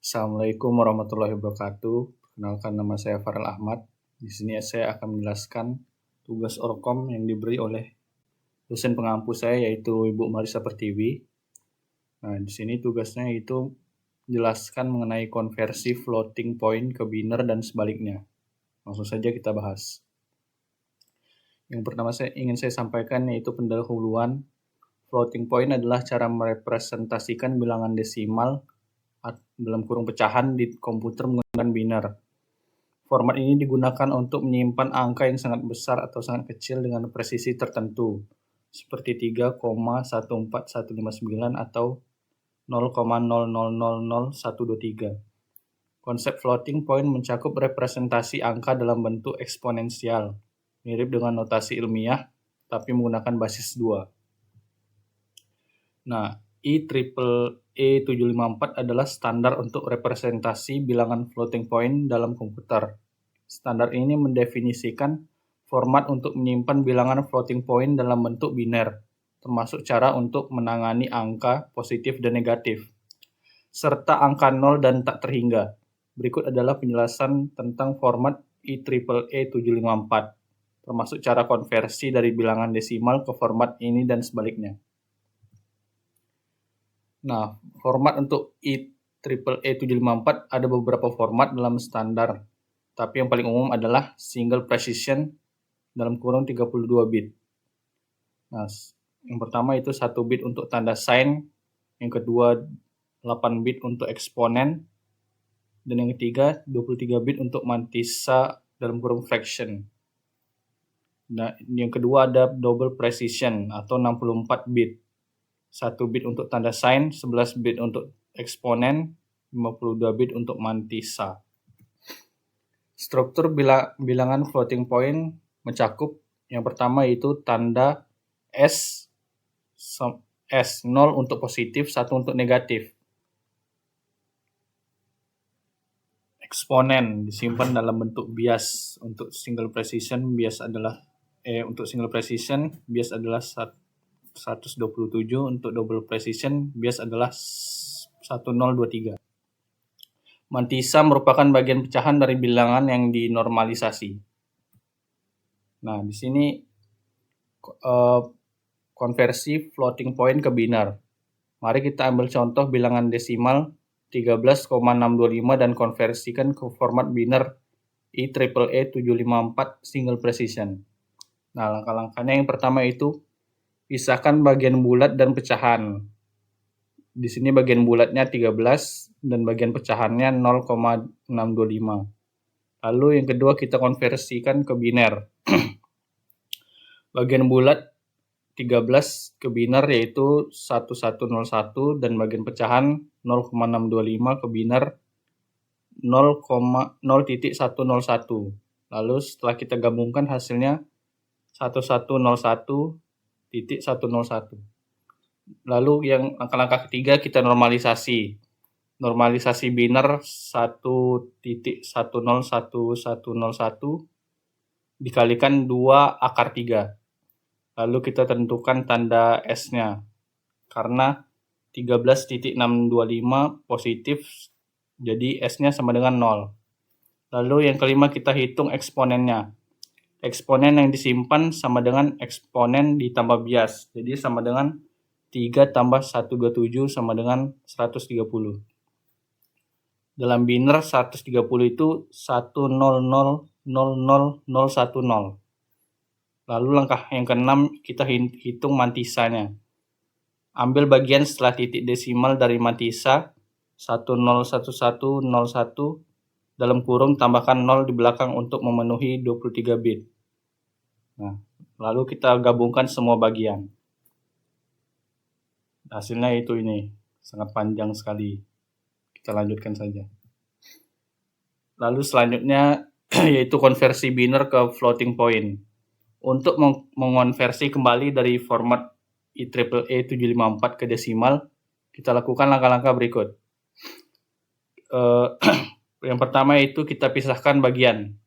Assalamualaikum warahmatullahi wabarakatuh. Perkenalkan, nama saya Farel Ahmad. Di sini saya akan menjelaskan tugas Orkom yang diberi oleh dosen pengampu saya, yaitu Ibu Marisa Pertiwi. Nah, di sini tugasnya itu jelaskan mengenai konversi floating point ke biner dan sebaliknya. Langsung saja kita bahas. Yang pertama ingin saya sampaikan yaitu pendahuluan. Floating point adalah cara merepresentasikan bilangan desimal dalam kurung pecahan di komputer menggunakan biner. Format ini digunakan untuk menyimpan angka yang sangat besar atau sangat kecil dengan presisi tertentu, seperti 3,14159 atau 0,000123. Konsep floating point mencakup representasi angka dalam bentuk eksponensial, mirip dengan notasi ilmiah, tapi menggunakan basis 2. Nah, IEEE 754 adalah standar untuk representasi bilangan floating point dalam komputer. Standar ini mendefinisikan format untuk menyimpan bilangan floating point dalam bentuk biner, termasuk cara untuk menangani angka positif dan negatif, serta angka 0 dan tak terhingga. Berikut adalah penjelasan tentang format IEEE 754, termasuk cara konversi dari bilangan desimal ke format ini dan sebaliknya. Nah, format untuk IEEE 754 ada beberapa format dalam standar, tapi yang paling umum adalah single precision dalam kurung 32 bit. Nah, yang pertama itu 1 bit untuk tanda sign, yang kedua 8 bit untuk eksponen, dan yang ketiga 23 bit untuk mantissa dalam kurung fraction. Nah, yang kedua ada double precision atau 64 bit. 1 bit untuk tanda sign, 11 bit untuk eksponen, 52 bit untuk mantissa. Struktur bilangan floating point mencakup yang pertama yaitu tanda S, 0 untuk positif, 1 untuk negatif. Eksponen disimpan dalam bentuk bias. Untuk single precision bias adalah 127, untuk double precision bias adalah 1023. Mantissa merupakan bagian pecahan dari bilangan yang dinormalisasi. Nah, di sini konversi floating point ke biner. Mari kita ambil contoh bilangan desimal 13,625 dan konversikan ke format biner IEEE 754 single precision. Nah, langkah-langkahnya yang pertama itu pisahkan bagian bulat dan pecahan. Di sini bagian bulatnya 13 dan bagian pecahannya 0,625. Lalu yang kedua kita konversikan ke biner. Bagian bulat 13 ke biner yaitu 1101 dan bagian pecahan 0,625 ke biner 0,101. Lalu setelah kita gabungkan hasilnya 1101.101. Lalu yang langkah-langkah ketiga kita normalisasi. Normalisasi biner 1.101.101 dikalikan 2 akar 3. Lalu kita tentukan tanda S-nya. Karena 13.625 positif, jadi S-nya sama dengan 0. Lalu yang kelima kita hitung eksponennya. Eksponen yang disimpan sama dengan eksponen ditambah bias. Jadi sama dengan 3 tambah 127 sama dengan 130. Dalam biner 130 itu 1000010. Lalu langkah yang keenam kita hitung mantisanya. Ambil bagian setelah titik desimal dari mantissa 101101 dalam kurung tambahkan 0 di belakang untuk memenuhi 23 bit. Nah, lalu kita gabungkan semua bagian. Hasilnya itu ini, sangat panjang sekali. Kita lanjutkan saja. Lalu selanjutnya yaitu konversi biner ke floating point. Untuk mengonversi kembali dari format IEEE 754 ke desimal, kita lakukan langkah-langkah berikut. Yang pertama itu kita pisahkan bagian.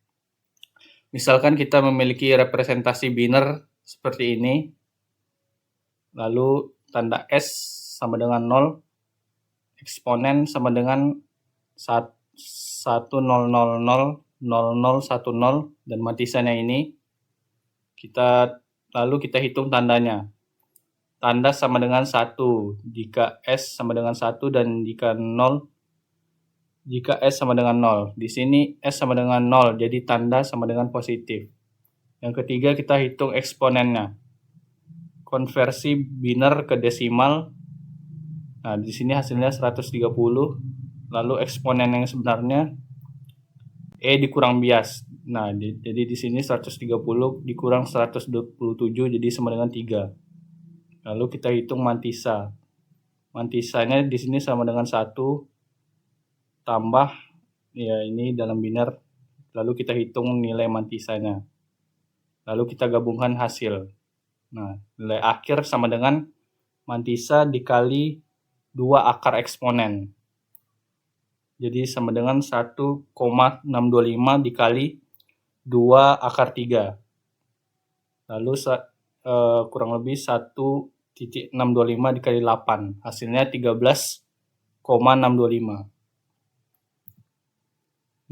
Misalkan kita memiliki representasi biner seperti ini, lalu tanda S sama dengan 0, eksponen sama dengan 10000010 dan matisannya ini lalu kita hitung tandanya. Tanda sama dengan 1 jika S sama dengan 1 dan jika S sama dengan 0. Di sini S sama dengan 0, jadi tanda sama dengan positif. Yang ketiga kita hitung eksponennya. Konversi biner ke desimal. Nah, di sini hasilnya 130. Lalu eksponen yang sebenarnya E dikurang bias. Nah, jadi di sini 130 dikurang 127 jadi sama dengan 3. Lalu kita hitung mantisa. Mantisanya di sini sama dengan 1 tambah ya ini dalam biner. Lalu kita hitung nilai mantisanya. Lalu kita gabungkan hasil. Nah, nilai akhir sama dengan mantisa dikali 2 akar eksponen. Jadi sama dengan 1,625 dikali 2 akar 3. Lalu kurang lebih 1,625 dikali 8. Hasilnya 13,625.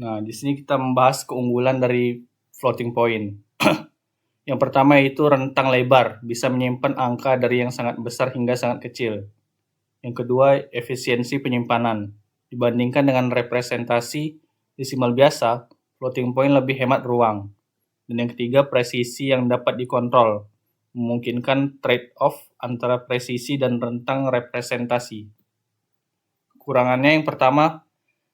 Nah, di sini kita membahas keunggulan dari floating point. Yang pertama yaitu rentang lebar, bisa menyimpan angka dari yang sangat besar hingga sangat kecil. Yang kedua, efisiensi penyimpanan. Dibandingkan dengan representasi desimal biasa, floating point lebih hemat ruang. Dan yang ketiga, presisi yang dapat dikontrol, memungkinkan trade-off antara presisi dan rentang representasi. Kekurangannya yang pertama,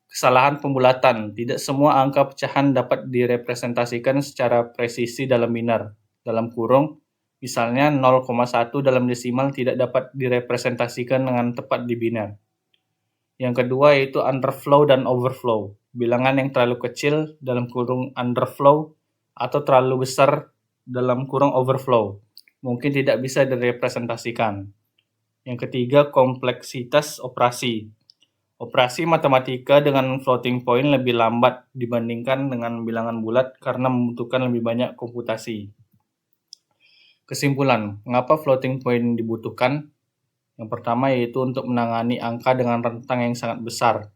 kesalahan pembulatan. Tidak semua angka pecahan dapat direpresentasikan secara presisi dalam biner. Dalam kurung, misalnya 0,1 dalam desimal tidak dapat direpresentasikan dengan tepat di biner. Yang kedua yaitu underflow dan overflow. Bilangan yang terlalu kecil dalam kurung underflow atau terlalu besar dalam kurung overflow mungkin tidak bisa direpresentasikan. Yang ketiga, kompleksitas operasi. Operasi matematika dengan floating point lebih lambat dibandingkan dengan bilangan bulat karena membutuhkan lebih banyak komputasi. Kesimpulan, mengapa floating point dibutuhkan? Yang pertama yaitu untuk menangani angka dengan rentang yang sangat besar.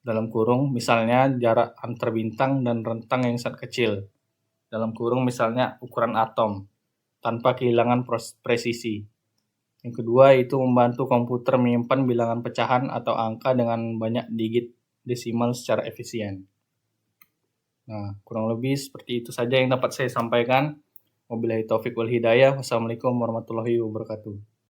Dalam kurung, misalnya jarak antar bintang dan rentang yang sangat kecil. Dalam kurung misalnya ukuran atom, tanpa kehilangan presisi. Yang kedua itu membantu komputer menyimpan bilangan pecahan atau angka dengan banyak digit desimal secara efisien. Nah, kurang lebih seperti itu saja yang dapat saya sampaikan. Wabillahi taufiq wal hidayah. Wassalamualaikum warahmatullahi wabarakatuh.